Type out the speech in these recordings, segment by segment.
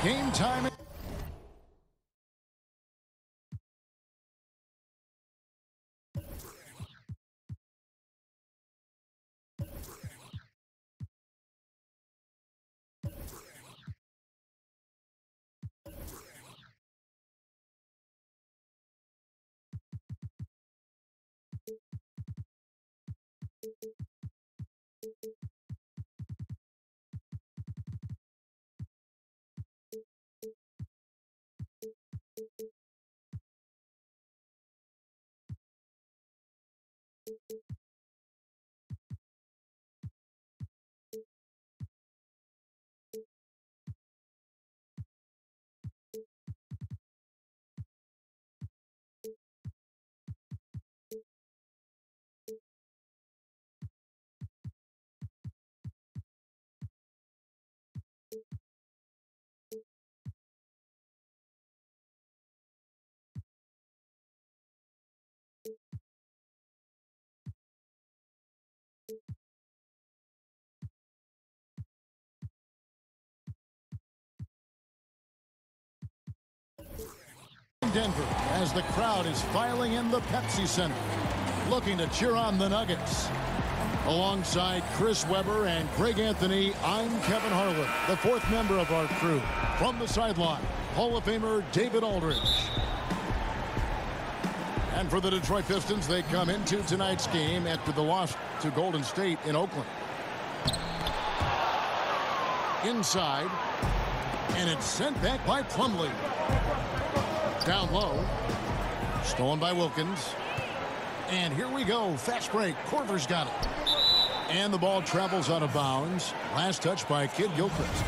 Game time. Denver as the crowd is filing in the Pepsi Center, looking to cheer on the Nuggets. Alongside Chris Webber and Greg Anthony, I'm Kevin Harlan, the fourth member of our crew. From the sideline, Hall of Famer David Aldridge. And for the Detroit Pistons, they come into tonight's game after the loss to Golden State in Oakland. Inside, and it's sent back by Plumlee. Down low, stolen by Wilkins. And here we go, fast break. Korver's got it. And the ball travels out of bounds. Last touch by Kid Gilchrist.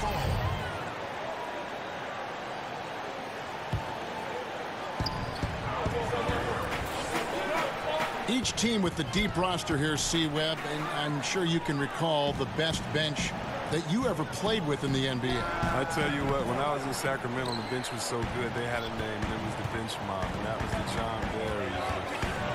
Each team with the deep roster here, C-Web, and I'm sure you can recall the best bench that you ever played with in the NBA. I tell you what, when I was in Sacramento, the bench was so good, they had a name, and it was the bench mob, and that was the John Barry,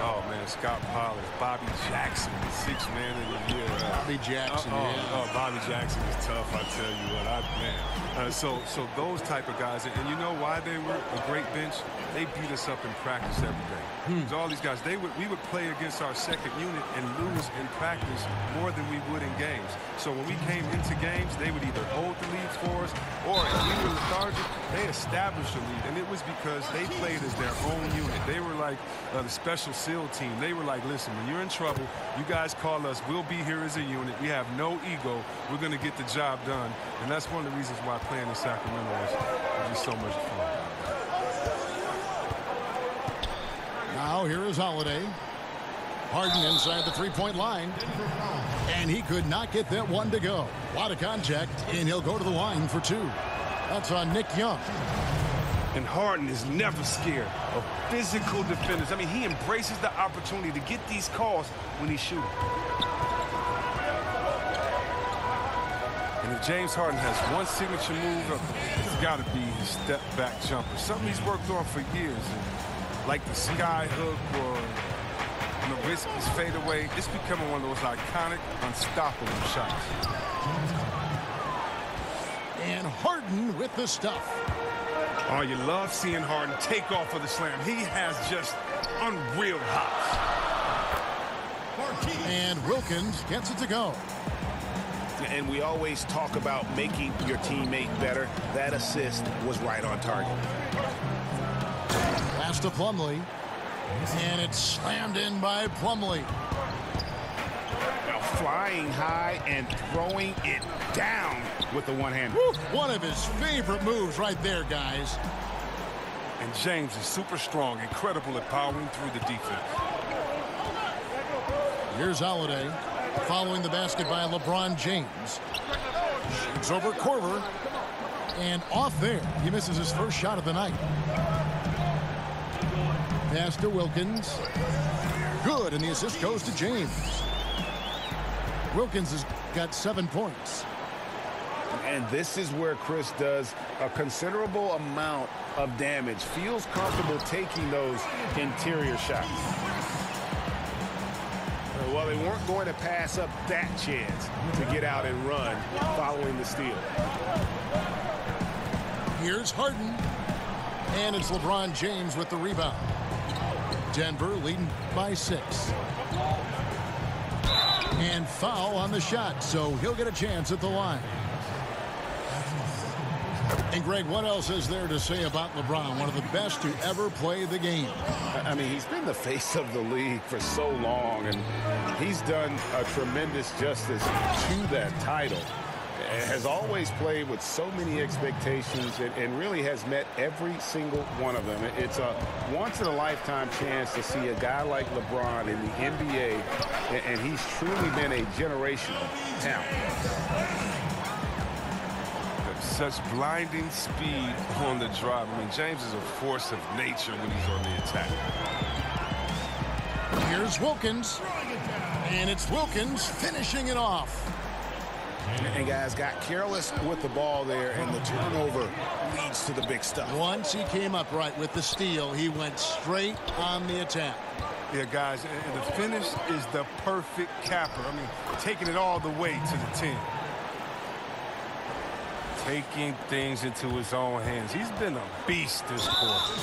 oh man, Scott Pollard, Bobby Jackson, the sixth man of the year. Bobby Jackson, yeah. Oh, Bobby Jackson is tough, I tell you what, so those type of guys, and you know why they were a great bench? They beat us up in practice every day. So all these guys, we would play against our second unit and lose in practice more than we would in games. So when we came into games, they would either hold the leads for us, or if we were lethargic, they established a lead. And it was because they played as their own unit. They were like the special SEAL team. They were like, listen, when you're in trouble, you guys call us. We'll be here as a unit. We have no ego. We're going to get the job done. And that's one of the reasons why playing in Sacramento was just so much fun. Now here is Holiday. Harden inside the three-point line. And he could not get that one to go. A lot of contact, and he'll go to the line for two. That's on Nick Young. And Harden is never scared of physical defenders. I mean, he embraces the opportunity to get these calls when he's shooting. And if James Harden has one signature move, it's got to be his step-back jumper. Something he's worked on for years. Like the sky hook or the wrist fade away, it's becoming one of those iconic, unstoppable shots. And Harden with the stuff. Oh, you love seeing Harden take off of the slam. He has just unreal hops. And Wilkins gets it to go. And we always talk about making your teammate better. That assist was right on target. Pass to Plumlee. And it's slammed in by Plumlee. Now flying high and throwing it down with the one-hander. One of his favorite moves right there, guys. And James is super strong, incredible at powering through the defense. Here's Holiday. Following the basket by LeBron James. Shoots over Korver. And off there. He misses his first shot of the night. Pass to Wilkins. Good, and the assist goes to James. Wilkins has got 7 points. And this is where Chris does a considerable amount of damage. Feels comfortable taking those interior shots. Well, they weren't going to pass up that chance to get out and run following the steal. Here's Harden. And it's LeBron James with the rebound. Denver leading by 6. And foul on the shot, so he'll get a chance at the line. And, Greg, what else is there to say about LeBron, one of the best to ever play the game? I mean, he's been the face of the league for so long, and he's done a tremendous justice to that title. Has always played with so many expectations and really has met every single one of them. It's a once-in-a-lifetime chance to see a guy like LeBron in the NBA, and he's truly been a generational talent. Such blinding speed on the drive. I mean, James is a force of nature when he's on the attack. Here's Wilkins. And it's Wilkins finishing it off. And guys got careless with the ball there, and the turnover leads to the big stuff. Once he came up right with the steal, he went straight on the attack. Yeah, guys, and the finish is the perfect capper. I mean, taking it all the way to the 10. Taking things into his own hands. He's been a beast this quarter.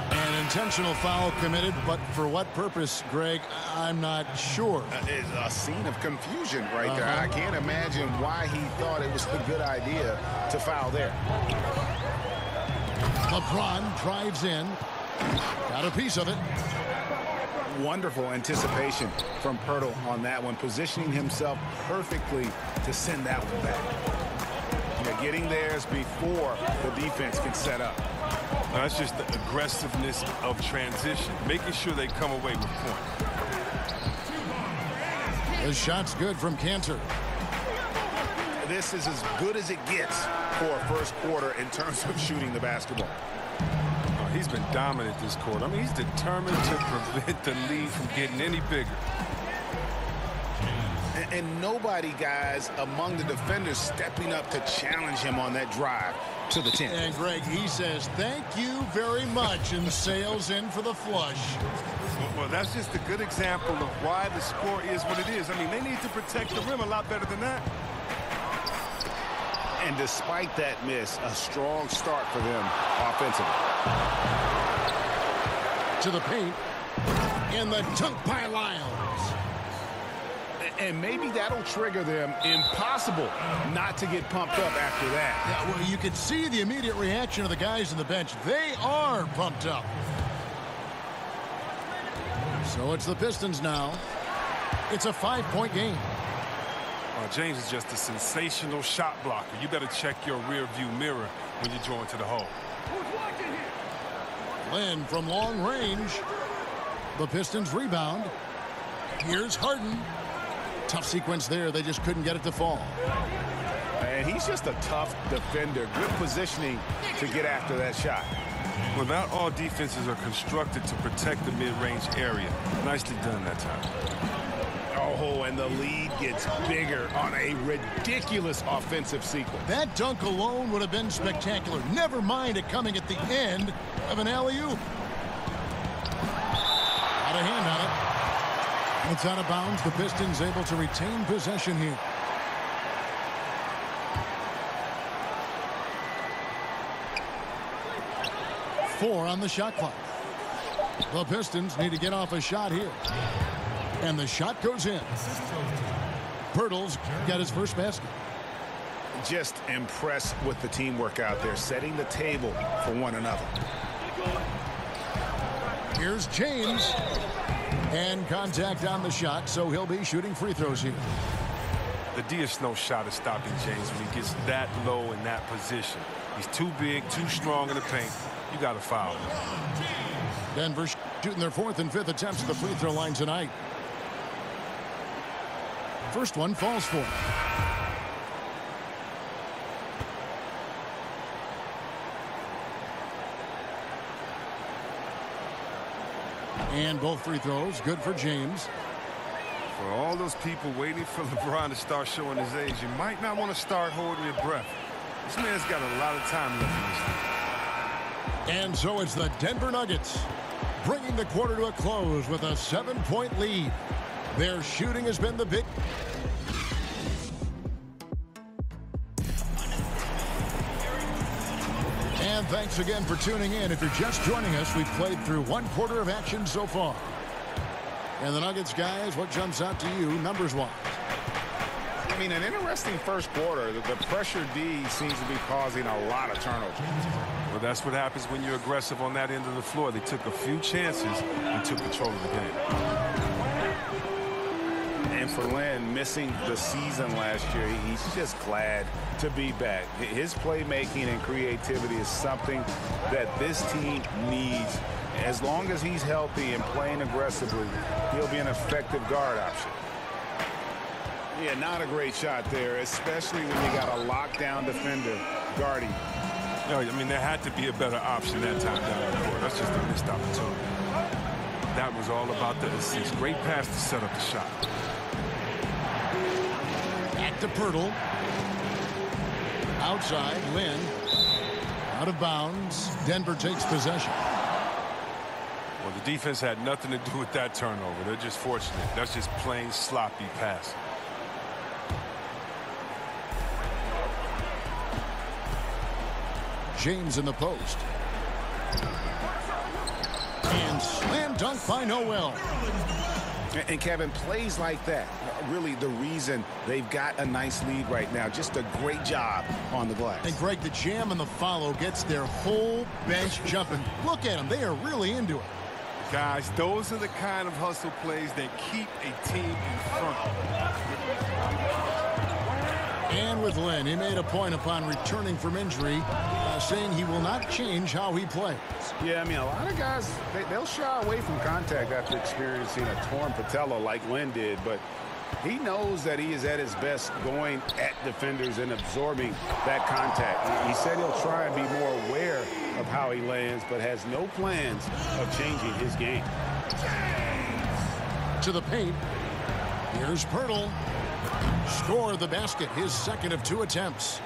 An intentional foul committed, but for what purpose, Greg, I'm not sure. It's a scene of confusion right there. I can't imagine why he thought it was a good idea to foul there. LeBron drives in. Got a piece of it. Wonderful anticipation from Pirtle on that one, positioning himself perfectly to send that one back. Getting theirs before the defense can set up. That's just the aggressiveness of transition, making sure they come away with points. The shot's good from Cantor. This is as good as it gets for a first quarter in terms of shooting the basketball. Oh, he's been dominant this quarter. I mean, he's determined to prevent the lead from getting any bigger. And nobody, guys, among the defenders stepping up to challenge him on that drive to the 10. And, Greg, he says, thank you very much, and sails in for the flush. Well, that's just a good example of why the score is what it is. I mean, they need to protect the rim a lot better than that. And despite that miss, a strong start for them offensively. To the paint. And the dunk by Lyles. And maybe that'll trigger them. Impossible not to get pumped up after that. Yeah, well, you could see the immediate reaction of the guys on the bench. They are pumped up. So it's the Pistons now. It's a 5-point game. James is just a sensational shot blocker. You better check your rear view mirror when you're going to the hole. Lynn from long range. The Pistons rebound. Here's Harden. Tough sequence there. They just couldn't get it to fall. And he's just a tough defender. Good positioning to get after that shot. Well, not all defenses are constructed to protect the mid-range area. Nicely done that time. Oh, and the lead gets bigger on a ridiculous offensive sequence. That dunk alone would have been spectacular. Never mind it coming at the end of an alley-oop. Got a hand on it. It's out of bounds. The Pistons able to retain possession here. Four on the shot clock. The Pistons need to get off a shot here. And the shot goes in. Pirtle's got his first basket. Just impressed with the teamwork out there, setting the table for one another. Here's James. And contact on the shot, so he'll be shooting free throws here. The no shot is stopping James when he gets that low in that position. He's too big, too strong in the paint. You got to foul him. Denver shooting their 4th and 5th attempts at the free throw line tonight. First one falls for him. And both free throws good for James. For all those people waiting for LeBron to start showing his age, you might not want to start holding your breath. This man's got a lot of time left in this thing. And so it's the Denver Nuggets bringing the quarter to a close with a 7-point lead. Their shooting has been the big. And thanks again for tuning in. If you're just joining us, we've played through 1/4 of action so far. And the Nuggets, guys, what jumps out to you numbers-wise? I mean, an interesting first quarter. The pressure D seems to be causing a lot of turnovers. Well, that's what happens when you're aggressive on that end of the floor. They took a few chances and took control of the game. And for Lynn, missing the season last year, he's just glad to be back. His playmaking and creativity is something that this team needs. As long as he's healthy and playing aggressively, he'll be an effective guard option. Yeah, not a great shot there, especially when you got a lockdown defender guarding. No, I mean, there had to be a better option that time down the court. That's just a missed opportunity. That was all about the assist. Great pass to set up the shot. Back to Pirtle. Outside, Lynn. Out of bounds. Denver takes possession. Well, the defense had nothing to do with that turnover. They're just fortunate. That's just plain sloppy pass. James in the post. And slam dunk by Noel. And Kevin, plays like that, really the reason they've got a nice lead right now. Just a great job on the glass. And Greg, the jam and the follow gets their whole bench jumping. Look at them. They are really into it. Guys, those are the kind of hustle plays that keep a team in front. And with Lynn, he made a point upon returning from injury, saying he will not change how he plays. Yeah, I mean, a lot of guys, they'll shy away from contact after experiencing a torn patella like Lynn did, but he knows that he is at his best going at defenders and absorbing that contact. He said he'll try and be more aware of how he lands, but has no plans of changing his game. To the paint. Here's Pirtle. Score the basket, his second of 2 attempts.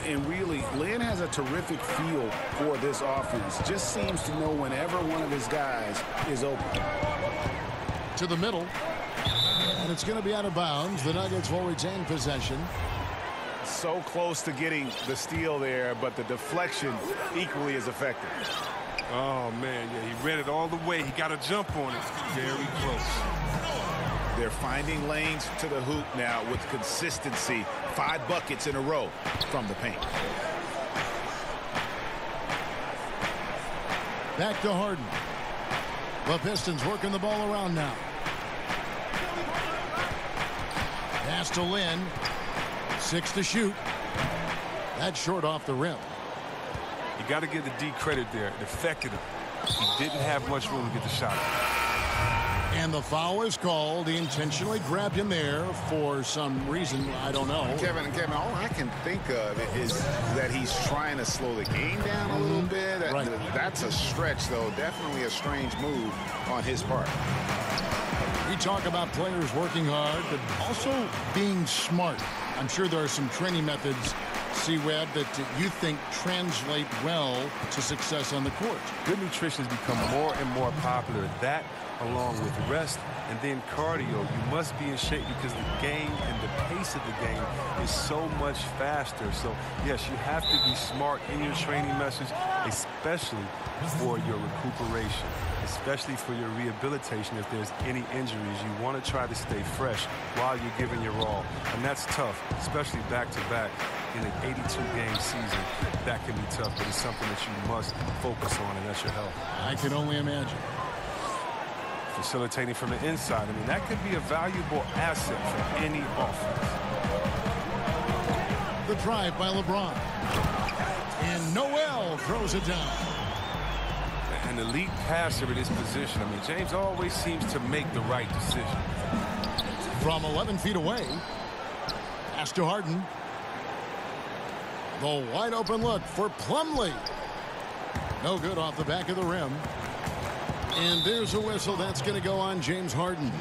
And really, Lynn has a terrific feel for this offense. Just seems to know whenever one of his guys is open. To the middle. And it's going to be out of bounds. The Nuggets will retain possession. So close to getting the steal there, but the deflection equally as effective. Oh, man, yeah, he read it all the way. He got a jump on it. Very close. They're finding lanes to the hoop now with consistency. 5 buckets in a row from the paint. Back to Harden. The Pistons working the ball around now. Pass to Lynn. 6 to shoot. That's short off the rim. You got to give the D credit there. It affected him. He didn't have much room to get the shot off. And the foul is called. He intentionally grabbed him there for some reason. I don't know. Kevin, all I can think of is that he's trying to slow the game down a little bit. Right. That's a stretch, though. Definitely a strange move on his part. We talk about players working hard, but also being smart. I'm sure there are some training methods, C-Web, that you think translate well to success on the court. Good nutrition has become more and more popular. That, along with rest and then cardio, you must be in shape because the game and the pace of the game is so much faster. So, yes, you have to be smart in your training message, especially for your recuperation, especially for your rehabilitation. If there's any injuries, you want to try to stay fresh while you're giving your all. And that's tough, especially back-to-back in an 82-game season. That can be tough, but it's something that you must focus on, and that's your health. I can only imagine. Facilitating from the inside. I mean, that could be a valuable asset for any offense. The drive by LeBron. And Noel throws it down. An elite passer at his position. I mean, James always seems to make the right decision. From 11 feet away. Pass to Harden. The wide open look for Plumlee. No good off the back of the rim. And there's a whistle. That's going to go on James Harden.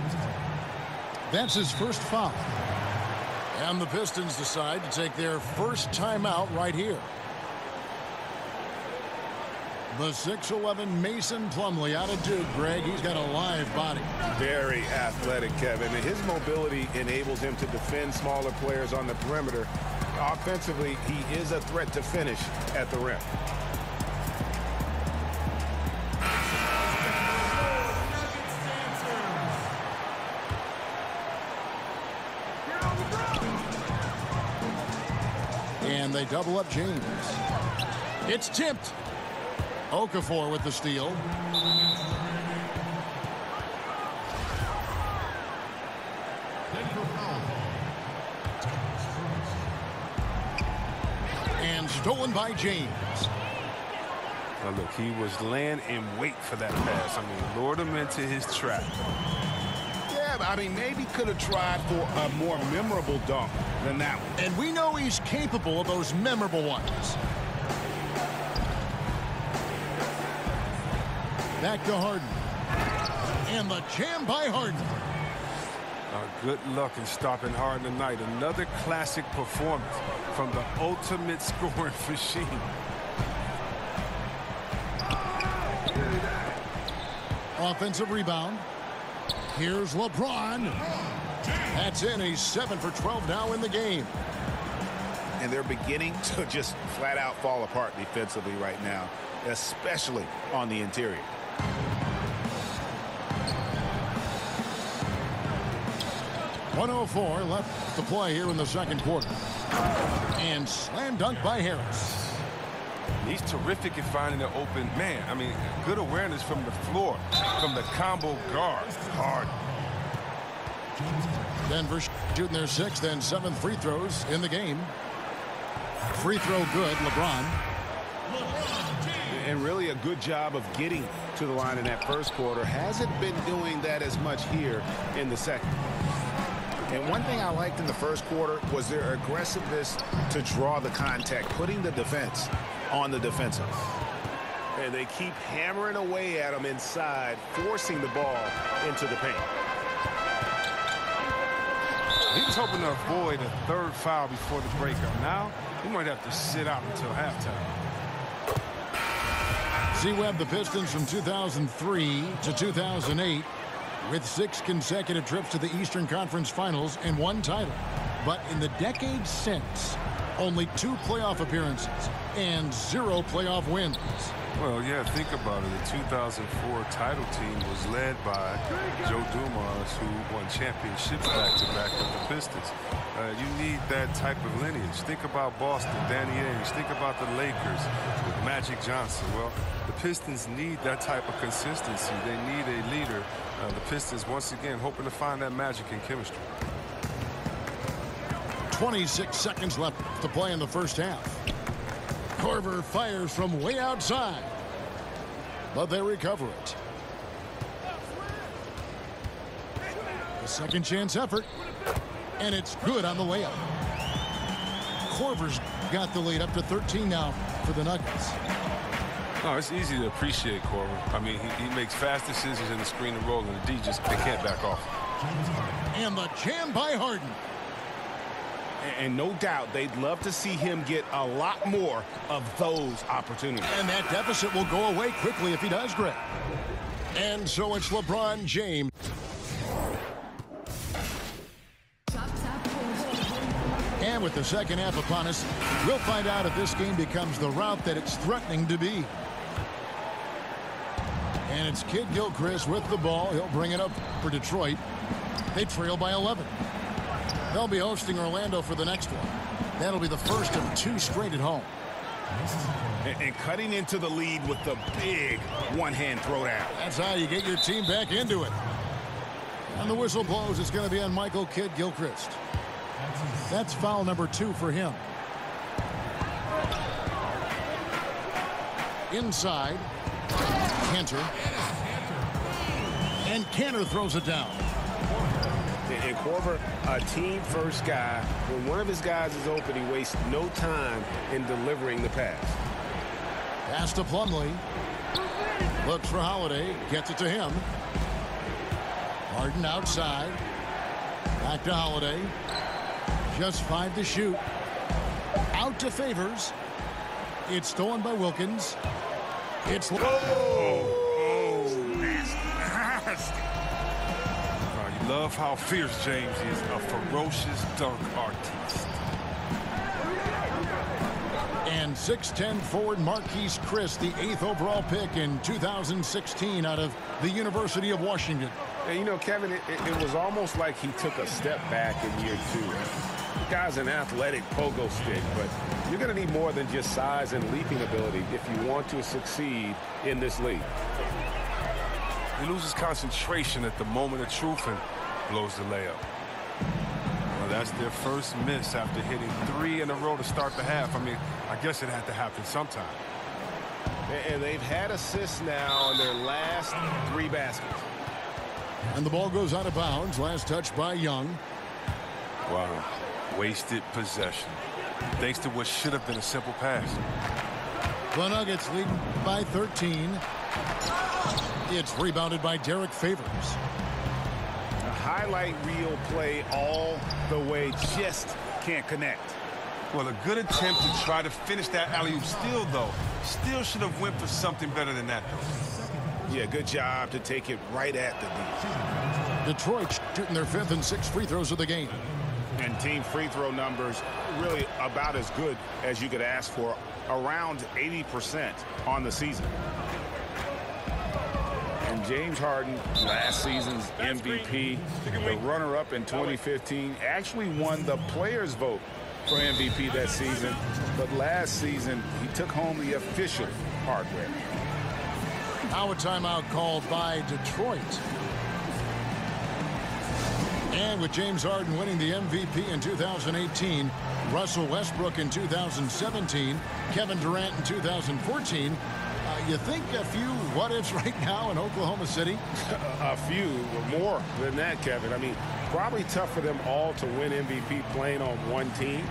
That's his first foul. And the Pistons decide to take their first timeout right here. The 6'11" Mason Plumlee out of Duke, Greg. He's got a live body. Very athletic, Kevin. And his mobility enables him to defend smaller players on the perimeter. Offensively, he is a threat to finish at the rim. And they double up James. It's tipped. Okafor with the steal. And stolen by James. Now look, he was laying in wait for that pass. I mean, lured him into his trap. Yeah, but I mean, maybe could have tried for a more memorable dunk than that one. And we know he's capable of those memorable ones. Back to Harden. And the jam by Harden. Good luck in stopping Harden tonight. Another classic performance from the ultimate scoring machine. Offensive rebound. Here's LeBron. That's in. He's 7 for 12 now in the game. And they're beginning to just flat out fall apart defensively right now, especially on the interior. .104 left to play here in the second quarter. And slam dunk by Harris. He's terrific at finding an open man. I mean, good awareness from the floor, from the combo guard. Hard. Denver shooting their 6th and 7th free throws in the game. Free throw good, LeBron. And really a good job of getting to the line in that first quarter. Hasn't been doing that as much here in the second. And one thing I liked in the first quarter was their aggressiveness to draw the contact, putting the defense on the defensive. And they keep hammering away at them inside, forcing the ball into the paint. He was hoping to avoid a third foul before the breakup. Now, he might have to sit out until halftime. C-Webb, the Pistons from 2003 to 2008 with 6 consecutive trips to the Eastern Conference Finals and 1 title. But in the decades since, only 2 playoff appearances and 0 playoff wins. Well, yeah, think about it. The 2004 title team was led by Joe Dumars, who won championships back-to-back with the Pistons. You need that type of lineage. Think about Boston, Danny Ainge. Think about the Lakers with Magic Johnson. Well, the Pistons need that type of consistency. They need a leader. The Pistons, once again, hoping to find that magic in chemistry. 26 seconds left to play in the first half. Korver fires from way outside, but they recover it. A second chance effort, and it's good on the layup. Korver's got the lead up to 13 now for the Nuggets. No, it's easy to appreciate Korver. I mean, he makes fast decisions in the screen and roll, and the D just, they can't back off. And the jam by Harden. And no doubt they'd love to see him get a lot more of those opportunities. And that deficit will go away quickly if he does, Greg. And so it's LeBron James. And with the second half upon us, we'll find out if this game becomes the route that it's threatening to be. And it's Kid Gilchrist with the ball. He'll bring it up for Detroit. They trail by 11. They'll be hosting Orlando for the next one. That'll be the first of 2 straight at home. And cutting into the lead with the big one-hand throwdown. That's how you get your team back into it. And the whistle blows. It's going to be on Michael Kidd Gilchrist. That's foul number 2 for him. Inside. Cantor. And Cantor throws it down. And Korver, a team-first guy. When one of his guys is open, he wastes no time in delivering the pass. Pass to Plumlee. Looks for Holiday. Gets it to him. Harden outside. Back to Holiday. Just 5 to shoot. Out to Favors. It's stolen by Wilkins. It's... Nasty. You love how fierce James is, a ferocious dunk artist. And 6'10" forward Marquise Chris, the 8th overall pick in 2016 out of the University of Washington. And, you know, Kevin, it was almost like he took a step back in year 2. The guy's an athletic pogo stick, but you're going to need more than just size and leaping ability if you want to succeed in this league. He loses concentration at the moment of truth and blows the layup. Well, that's their first miss after hitting 3 in a row to start the half. I mean, I guess it had to happen sometime. And they've had assists now on their last 3 baskets. And the ball goes out of bounds. Last touch by Young. Wow. Wasted possession. Thanks to what should have been a simple pass. The Nuggets lead by 13. It's rebounded by Derek Favors. A highlight reel play all the way, just can't connect. Well, a good attempt to try to finish that alley-oop. Still should have went for something better than that, though. Yeah, good job to take it right at the D. Detroit shooting their 5th and 6th free throws of the game. And team free throw numbers really about as good as you could ask for, around 80% on the season. And James Harden, last season's MVP, the runner-up in 2015, actually won the players' vote for MVP that season. But last season, he took home the official hardware. Now a timeout called by Detroit. And with James Harden winning the MVP in 2018, Russell Westbrook in 2017, Kevin Durant in 2014, you think a few what-ifs right now in Oklahoma City? A few, more than that, Kevin. I mean, probably tough for them all to win MVP playing on one team.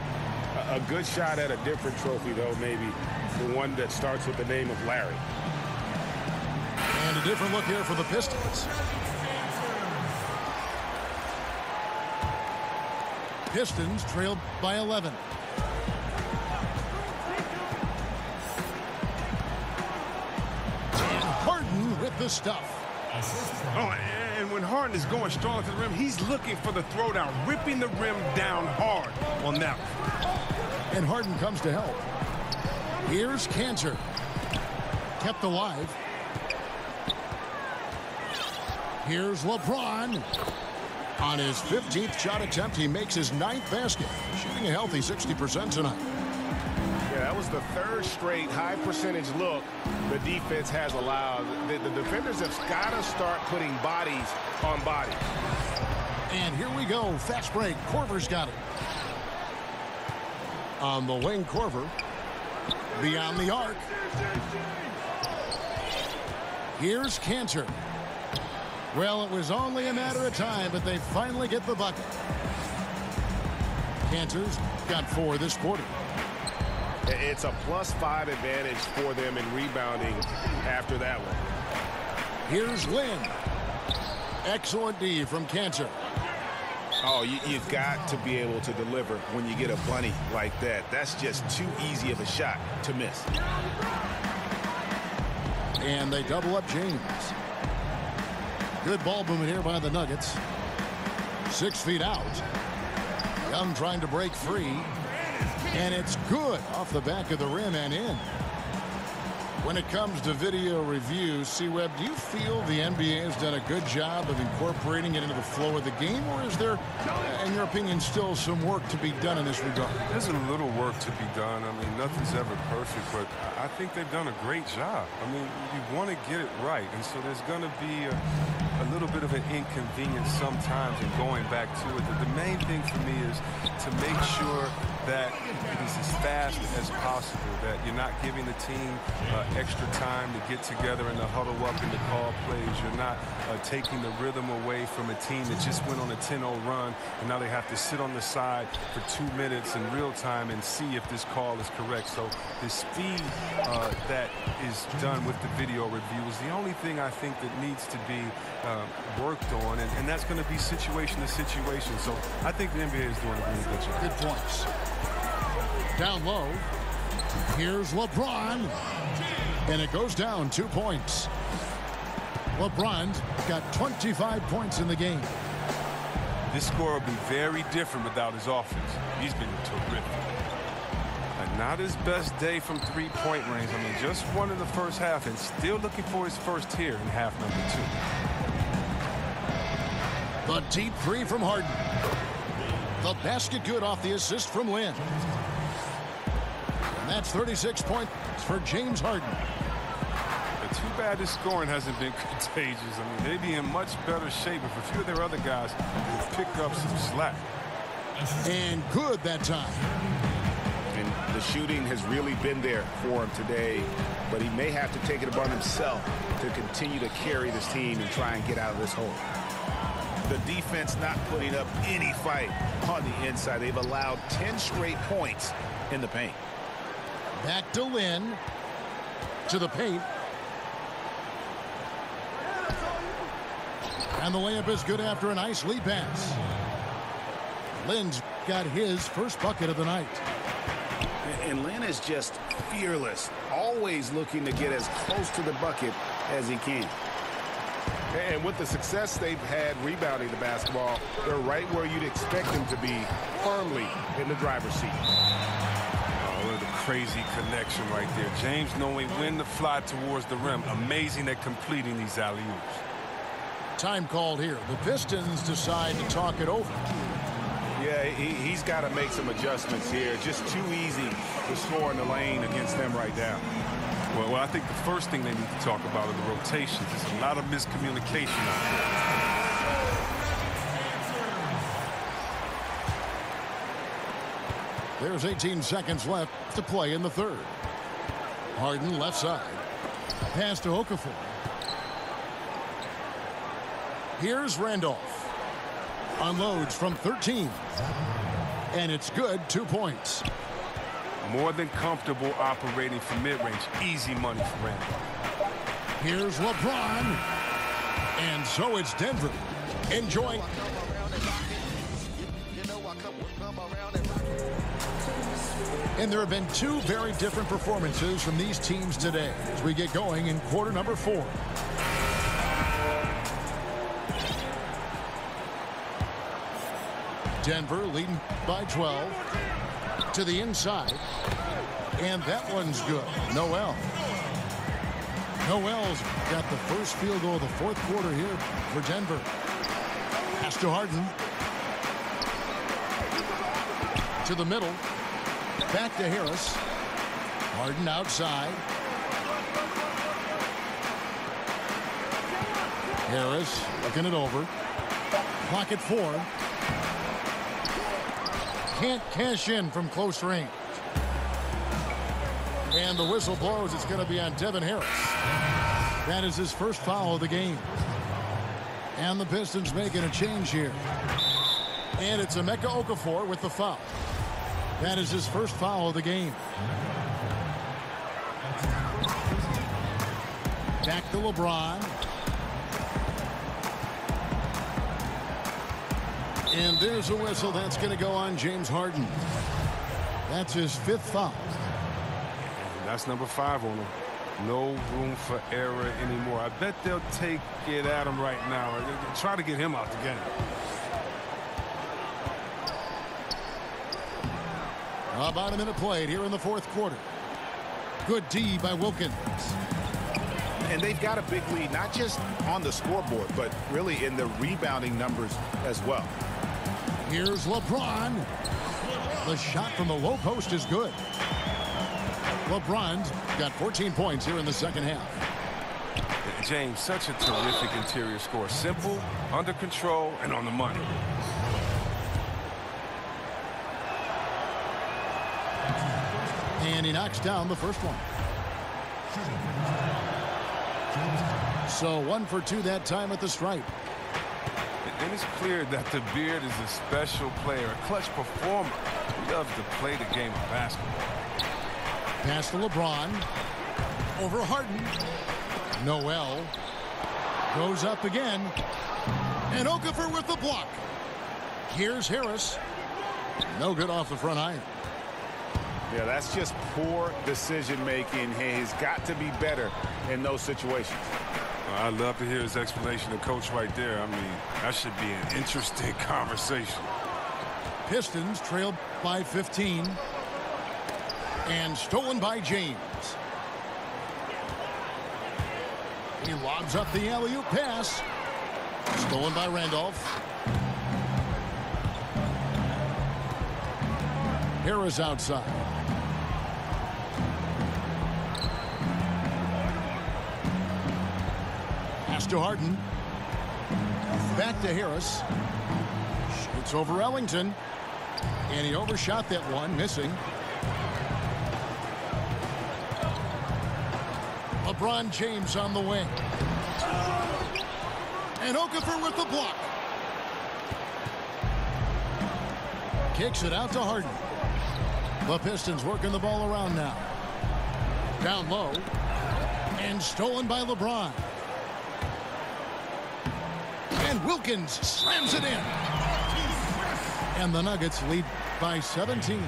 A good shot at a different trophy, though, maybe the one that starts with the name of Larry. And a different look here for the Pistons. Pistons trailed by 11. And Harden with the stuff. Oh, and when Harden is going strong to the rim, he's looking for the throwdown, ripping the rim down hard on that one. And Harden comes to help. Here's Cantor. Kept alive. Here's LeBron. On his 15th shot attempt, he makes his 9th basket, shooting a healthy 60% tonight. Yeah, that was the 3rd straight high-percentage look the defense has allowed. The defenders have got to start putting bodies on bodies. And here we go. Fast break. Korver's got it. On the wing, Korver. Beyond the arc. Here's Cantor. Well, it was only a matter of time, but they finally get the bucket. Cantor's got 4 this quarter. It's a +5 advantage for them in rebounding after that one. Here's Lynn. Excellent D from Cantor. Oh, you've got to be able to deliver when you get a bunny like that. That's just too easy of a shot to miss. And they double up James. Good ball movement here by the Nuggets. 6 feet out. Young trying to break free. And it's good off the back of the rim and in. When it comes to video review, C-Web, do you feel the NBA has done a good job of incorporating it into the flow of the game? Or is there, in your opinion, still some work to be done in this regard? There's a little work to be done. I mean, nothing's ever perfect, but I think they've done a great job. I mean, you want to get it right, and so there's going to be a little bit of an inconvenience sometimes in going back to it. The main thing for me is to make sure that it is as fast as possible, that you're not giving the team extra time to get together and to huddle up and to call plays. You're not taking the rhythm away from a team that just went on a 10-0 run, and now they have to sit on the side for 2 minutes in real time and see if this call is correct. So the speed that is done with the video review is the only thing I think that needs to be worked on, and that's going to be situation to situation. So I think the NBA is doing a really good job. Good points. Down low. Here's LeBron. And it goes down 2 points. LeBron's got 25 points in the game. This score will be very different without his offense. He's been terrific. And not his best day from three-point range. I mean, just one in the first half and still looking for his first here in half number 2. The deep three from Harden. The basket good off the assist from Lynn. And that's 36 points for James Harden. Too bad this scoring hasn't been contagious. I mean, they'd be in much better shape if a few of their other guys would pick up some slack. And good that time. And the shooting has really been there for him today, but he may have to take it upon himself to continue to carry this team and try and get out of this hole. The defense not putting up any fight on the inside. They've allowed 10 straight points in the paint. Back to Lynn. To the paint. And the layup is good after a nice lead pass. Lynn's got his first bucket of the night. And Lynn is just fearless, always looking to get as close to the bucket as he can. And with the success they've had rebounding the basketball, they're right where you'd expect them to be, firmly in the driver's seat. Oh, look at the crazy connection right there. James knowing when to fly towards the rim. Amazing at completing these alley-oops. Time called here. The Pistons decide to talk it over. Yeah, he's got to make some adjustments here. Just too easy to score in the lane against them right now. Well, I think the first thing they need to talk about are the rotations. There's a lot of miscommunication out there. There's 18 seconds left to play in the third. Harden left side. Pass to Okafor. Here's Randolph. Unloads from 13. And it's good, 2 points. More than comfortable operating from mid-range. Easy money for Randolph. Here's LeBron. And so it's Denver. Enjoy. And there have been two very different performances from these teams today as we get going in quarter number 4. Denver leading by 12 to the inside, and that one's good. Noel. Noel's got the first field goal of the fourth quarter here for Denver. Pass to Harden. To the middle. Back to Harris. Harden outside. Harris looking it over. Clock at 4. Can't cash in from close range. And the whistle blows. It's going to be on Devin Harris. That is his first foul of the game. And the Pistons making a change here. And it's Emeka Okafor with the foul. That is his first foul of the game. Back to LeBron. And there's a whistle that's going to go on James Harden. That's his 5th foul. That's number 5 on him. No room for error anymore. I bet they'll take it at him right now. Try to get him out the game. About a minute played here in the fourth quarter. Good D by Wilkins. And they've got a big lead, not just on the scoreboard, but really in the rebounding numbers as well. Here's LeBron. The shot from the low post is good. LeBron's got 14 points here in the second half. James, such a terrific interior score. Simple, under control, and on the money. And he knocks down the first one. So 1 for 2 that time at the stripe. And it's clear that the Beard is a special player, a clutch performer. He loves to play the game of basketball. Pass to LeBron. Over Harden. Noel. Goes up again. And Okafor with the block. Here's Harris. No good off the front iron. Yeah, that's just poor decision-making. He's got to be better in those situations. I'd love to hear his explanation of coach right there. I mean, that should be an interesting conversation. Pistons trailed by 15. And stolen by James. He lobs up the alley-oop pass. Stolen by Randolph. Harris outside. Pass to Harden. Back to Harris. Shoots over Ellington. And he overshot that one, missing. LeBron James on the wing. And Okafor with the block. Kicks it out to Harden. The Pistons working the ball around now. Down low. And stolen by LeBron. And Wilkins slams it in. And the Nuggets lead by 17.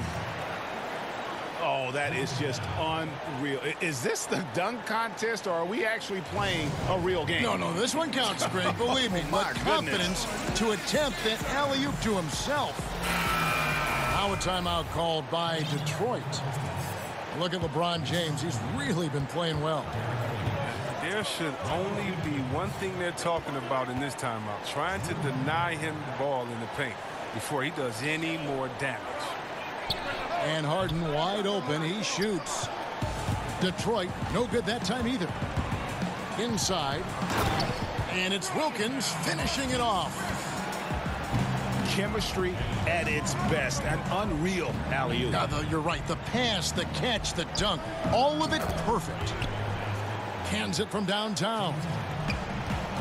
Oh, that is just unreal. Is this the dunk contest, or are we actually playing a real game? No, this one counts, Greg. Believe me. My the confidence to attempt that alley-oop to himself. Now a timeout called by Detroit. Look at LeBron James. He's really been playing well. There should only be one thing they're talking about in this timeout. Trying to deny him the ball in the paint before he does any more damage. And Harden wide open. He shoots. Detroit, no good that time either. Inside. And it's Wilkins finishing it off. Chemistry at its best. An unreal alley-oop. You're right. The pass, the catch, the dunk. All of it perfect. Hands it from downtown.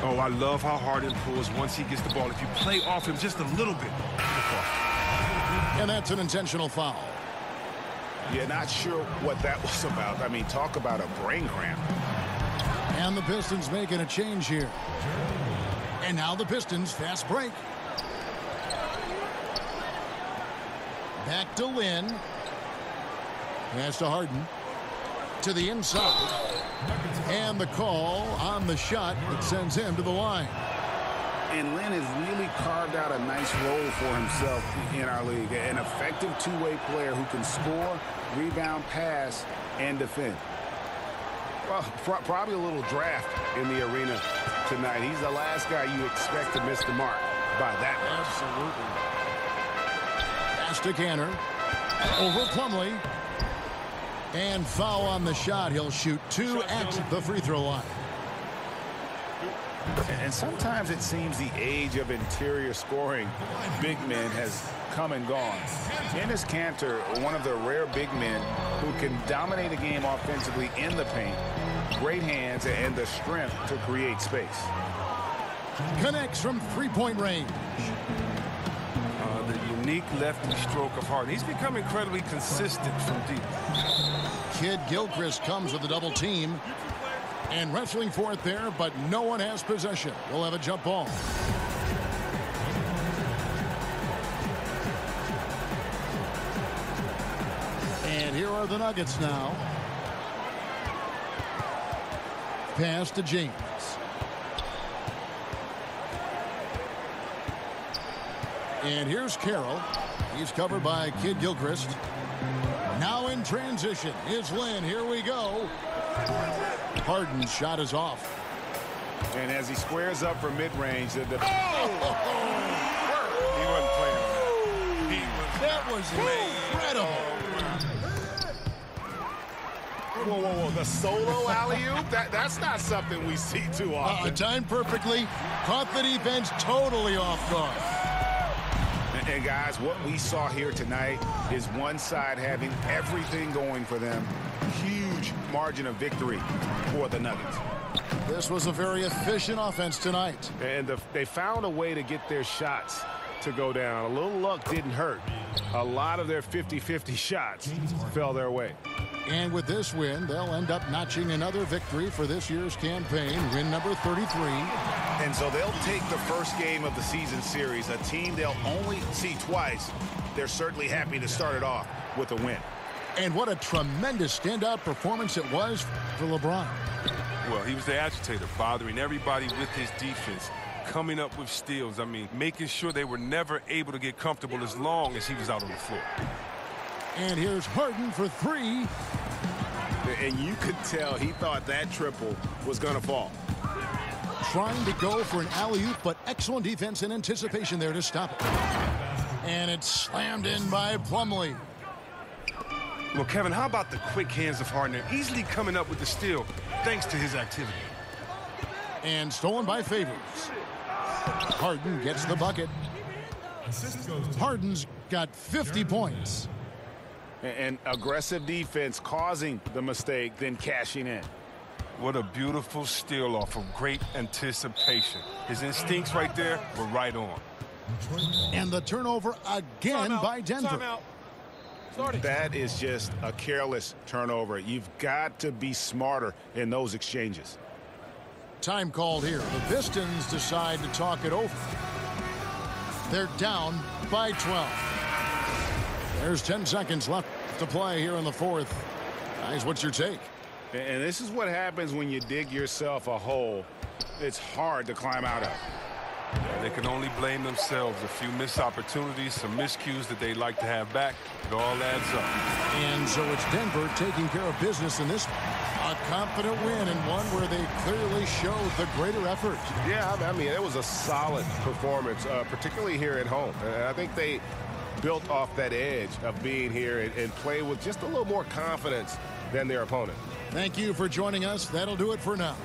Oh, I love how Harden pulls once he gets the ball. If you play off him just a little bit. And that's an intentional foul. Yeah, not sure what that was about. I mean, talk about a brain cramp. And the Pistons making a change here. And now the Pistons fast break. Back to Lynn. Pass to Harden. To the inside. And the call on the shot that sends him to the line. And Lynn has really carved out a nice role for himself in our league. An effective two-way player who can score, rebound, pass, and defend. Well, probably a little draft in the arena tonight. He's the last guy you expect to miss the mark by that much. Absolutely. Pass to Canner. Over Plumlee. And foul on the shot. He'll shoot 2 at the free throw line. And sometimes it seems the age of interior scoring big men has come and gone. Enes Kanter, one of the rare big men who can dominate a game offensively in the paint, great hands and the strength to create space. Connects from three-point range. The unique lefty stroke of Harden. He's become incredibly consistent from deep. Kid Gilchrist comes with a double team. And wrestling for it there, but no one has possession. We'll have a jump ball. And here are the Nuggets now. Pass to James. And here's Carroll. He's covered by Kid Gilchrist. Now in transition is Lynn. Here we go. Harden's shot is off. And as he squares up for mid-range, He wasn't playing. That was incredible. Whoa. The solo alley-oop? That's not something we see too often. Timed perfectly. Caught the defense totally off guard. And guys, what we saw here tonight is one side having everything going for them. Huge margin of victory for the Nuggets. This was a very efficient offense tonight. And they found a way to get their shots to go down. A little luck didn't hurt. A lot of their 50-50 shots fell their way. And with this win, they'll end up notching another victory for this year's campaign, win number 33. And so they'll take the first game of the season series, a team they'll only see twice. They're certainly happy to start it off with a win. And what a tremendous standout performance it was for LeBron. Well, he was the agitator, bothering everybody with his defense, coming up with steals. I mean, making sure they were never able to get comfortable as long as he was out on the floor. And here's Harden for 3. And you could tell he thought that triple was going to fall. Trying to go for an alley-oop, but excellent defense and anticipation there to stop it. And it's slammed in by Plumlee. Well, Kevin, how about the quick hands of Harden? They're easily coming up with the steal thanks to his activity. And stolen by Favors. Harden gets the bucket. Harden's got 50 points. And aggressive defense causing the mistake, then cashing in. What a beautiful steal off of great anticipation. His instincts right there were right on. And the turnover again by Denver. That is just a careless turnover. You've got to be smarter in those exchanges. Time called here. The Pistons decide to talk it over. They're down by 12. There's 10 seconds left to play here in the fourth. Guys, what's your take? And this is what happens when you dig yourself a hole. It's hard to climb out of. They can only blame themselves. A few missed opportunities, some miscues that they'd like to have back. It all adds up. And so it's Denver taking care of business in this. A confident win and one where they clearly showed the greater effort. Yeah, I mean, it was a solid performance, particularly here at home. I think they built off that edge of being here and play with just a little more confidence than their opponent. Thank you for joining us. That'll do it for now.